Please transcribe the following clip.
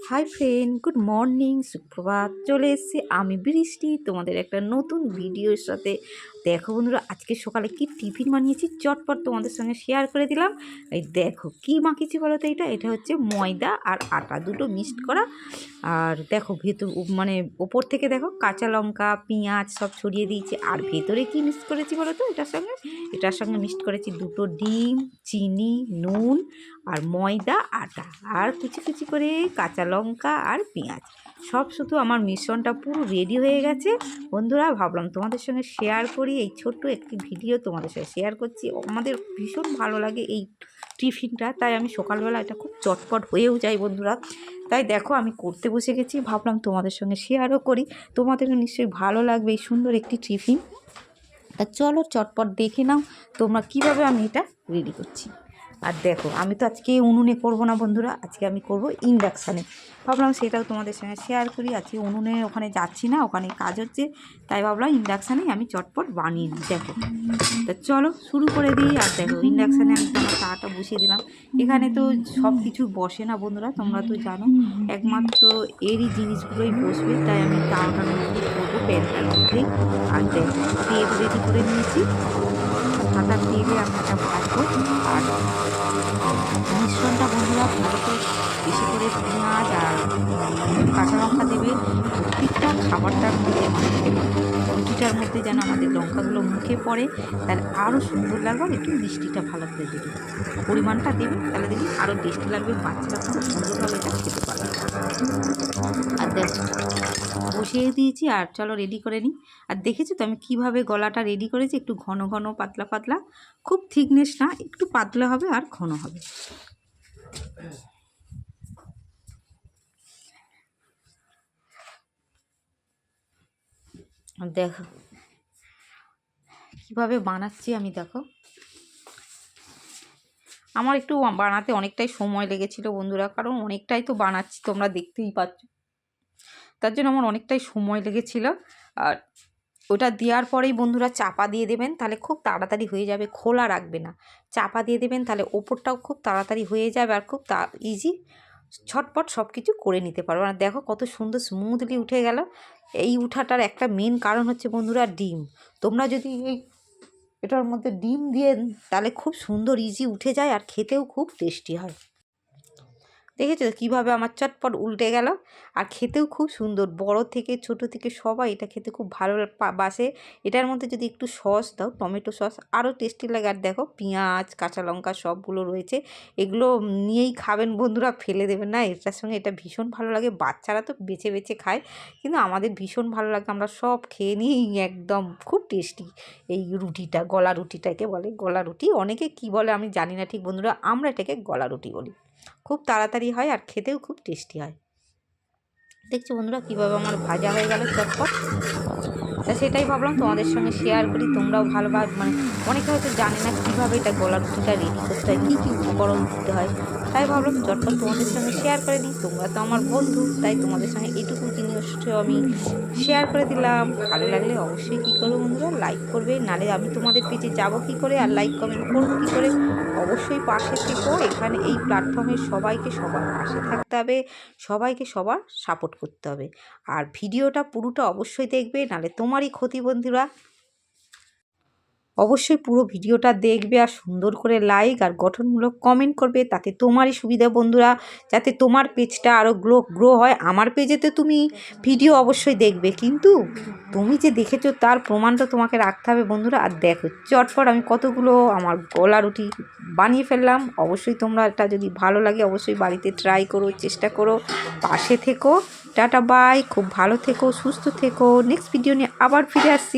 Hi friend, good morning, সুপ্রভাত। চলে এসেছি আমি বৃষ্টি তোমাদের একটা নতুন ভিডিওর সাথে। দেখো বন্ধুরা, আজকে সকালে কি টিফিন বানিয়েছি চটপট তোমাদের সঙ্গে শেয়ার করে দিলাম। এই দেখো কি মাখিয়েছি বলো তো, এটা হচ্ছে ময়দা আর আটা দুটো মিক্সড করা। আর দেখো ভেতর মানে ওপর থেকে দেখো কাঁচা লঙ্কা পেঁয়াজ সব ছড়িয়ে দিয়েছি। আর ভেতরে কি মিক্স করেছি বলো তো, এটার সঙ্গে মিক্সড করেছি দুটো ডিম, চিনি, নুন আর ময়দা, আটা আর কুচি কুচি করে কাঁচা লঙ্কা আর পেঁয়াজ। সব শুধু আমার মিশ্রণটা পুরো রেডি হয়ে গেছে বন্ধুরা। ভাবলাম তোমাদের সঙ্গে শেয়ার করি, এই ছোট্ট একটি ভিডিও তোমাদের সঙ্গে শেয়ার করছি। আমাদের ভীষণ ভালো লাগে এই টিফিনটা, তাই আমি সকালবেলা এটা খুব চটপট হয়েও যায় বন্ধুরা। তাই দেখো আমি করতে বসে গেছি, ভাবলাম তোমাদের সঙ্গে শেয়ারও করি, তোমাদেরও নিশ্চয়ই ভালো লাগবে এই সুন্দর একটি টিফিন। তা চলো চটপট দেখে নাও তোমরা কীভাবে আমি এটা রেডি করছি। আর দেখো আমি তো আজকে উনুনে করব না বন্ধুরা, আজকে আমি করব ইন্ডাকশানে। ভাবলাম সেটাও তোমাদের সঙ্গে শেয়ার করি। আজকে উনুনে ওখানে যাচ্ছি না, ওখানে কাজ হচ্ছে, তাই ভাবলাম ইন্ডাকশানেই আমি চটপট বানিয়ে নিই। দেখো তা চলো শুরু করে দিই। আর দেখো ইন্ডাকশানে আমি আমার চাটা বসিয়ে দিলাম। এখানে তো সব কিছু বসে না বন্ধুরা, তোমরা তো জানো, একমাত্র এরই জিনিসগুলোই বসবে, তাই আমি চাটার মধ্যে করবো, প্যানটার মধ্যেই। আর দেখো তেল রেডি করে নিয়েছি, সাদা তেলে আমি এটা ভাজবো। আর মিশ্রণটা বন্ধুরা ভালো করে বেশি করে পেঁয়াজ আর কাঁচা লঙ্কা দেবে। প্রত্যেকটা খাবারটার মধ্যে রুটিটার মধ্যে যেন আমাদের লঙ্কাগুলো মুখে পড়ে, তাহলে আরও সুন্দর লাগবে। আর একটু মিষ্টিটা ভালো করে দেবে, পরিমাণটা দেবে, তাহলে দেখি আরও টেস্টি লাগবে, বাচ্চারা খুব সুন্দরভাবে এটা খেতে পারবে। আর দেখো বসিয়ে দিয়েছি, আর চলো রেডি করে নিই। আর দেখেছো তো আমি কিভাবে গলাটা রেডি করেছি, একটু ঘন ঘন পাতলা পাতলা, খুব থিকনেস না, একটু পাতলা হবে আর ঘন হবে। দেখো কিভাবে বানাচ্ছি আমি, দেখো আমার একটু বানাতে অনেকটাই সময় লেগেছিল বন্ধুরা, কারণ অনেকটাই তো বানাচ্ছি, তোমরা দেখতেই পাচ্ছ, তার জন্য আমার অনেকটাই সময় লেগেছিল। আর ওটা দেওয়ার পরেই বন্ধুরা চাপা দিয়ে দেবেন, তাহলে খুব তাড়াতাড়ি হয়ে যাবে, খোলা রাখবে না, চাপা দিয়ে দেবেন, তাহলে ওপরটাও খুব তাড়াতাড়ি হয়ে যাবে আর খুব ইজি ছটপট সব কিছু করে নিতে পারবো। আর দেখো কত সুন্দর স্মুথলি উঠে গেল। এই উঠাটার একটা মেন কারণ হচ্ছে বন্ধুরা ডিম। তোমরা যদি এটার মধ্যে ডিম দিয়ে তাহলে খুব সুন্দর ইজি উঠে যায়, আর খেতেও খুব টেস্টি হয়। দেখেছো কীভাবে আমার চটপট উল্টে গেল, আর খেতেও খুব সুন্দর। বড় থেকে ছোট থেকে সবাই এটা খেতে খুব ভালো বাসে। এটার মধ্যে যদি একটু সস দাও, টমেটো সস, আরও টেস্টি লাগে। আর দেখো পেঁয়াজ কাঁচা লঙ্কা সবগুলো রয়েছে, এগুলো নিয়েই খাবেন বন্ধুরা, ফেলে দেবেন না। এটার সঙ্গে এটা ভীষণ ভালো লাগে, বাচ্চারা তো বেছে বেছে খায়, কিন্তু আমাদের ভীষণ ভালো লাগে, আমরা সব খেয়ে নিই একদম। খুব টেস্টি এই রুটিটা, গলা রুটিটাকে বলে গলা রুটি, অনেকে কি বলে আমি জানি না ঠিক বন্ধুরা, আমরা এটাকে গলা রুটি বলি। খুব তাড়াতাড়ি হয় আর খেতেও খুব টেস্টি হয়। দেখছো বন্ধুরা কীভাবে আমার ভাজা হয়ে গেল চটপট। তা সেটাই ভাবলাম তোমাদের সঙ্গে শেয়ার করি, তোমরাও ভালোভাবে অনেকে হয়তো জানে না কীভাবে এটা গলা রুটিটা রেডি করতে হয়, কী কী উপকরণ দিতে হয়, তাই ভাবলাম চটপট তোমাদের সঙ্গে শেয়ার করে দিই। তোমরা তো আমার বন্ধু, তাই তোমাদের সঙ্গে এইটুকু জিনিস আমি শেয়ার করে দিলাম। ভালো লাগলে অবশ্যই কী করবো বন্ধুরা, লাইক করবে, নালে আমি তোমাদের পেজে যাবো কী করে, আর লাইক কমেন্ট করবো কী করে। অবশ্যই পাশে থেকো, এখানে এই প্ল্যাটফর্মে সবাইকে সবার পাশে থাকতে হবে, সবাইকে সবার সাপোর্ট করতে হবে। আর ভিডিওটা পুরোটা অবশ্যই দেখবে, নালে তোমারই ক্ষতি বন্ধুরা। অবশ্যই পুরো ভিডিওটা দেখবে, আর সুন্দর করে লাইক আর গঠনমূলক কমেন্ট করবে, তাতে তোমারই সুবিধা বন্ধুরা, যাতে তোমার পেজটা আরও গ্রো হয়। আমার পেজেতে তুমি ভিডিও অবশ্যই দেখবে, কিন্তু তুমি যে দেখেছো তার প্রমাণটা তোমাকে রাখতে হবে বন্ধুরা। আর দেখো চটপট আমি কতগুলো আমার গলা রুটি বানিয়ে ফেললাম। অবশ্যই তোমরা এটা যদি ভালো লাগে অবশ্যই বাড়িতে ট্রাই করো, চেষ্টা করো, পাশে থেকো। টাটা বাই, খুব ভালো থেকো, সুস্থ থেকো। নেক্সট ভিডিও নিয়ে আবার ফিরে আসছি।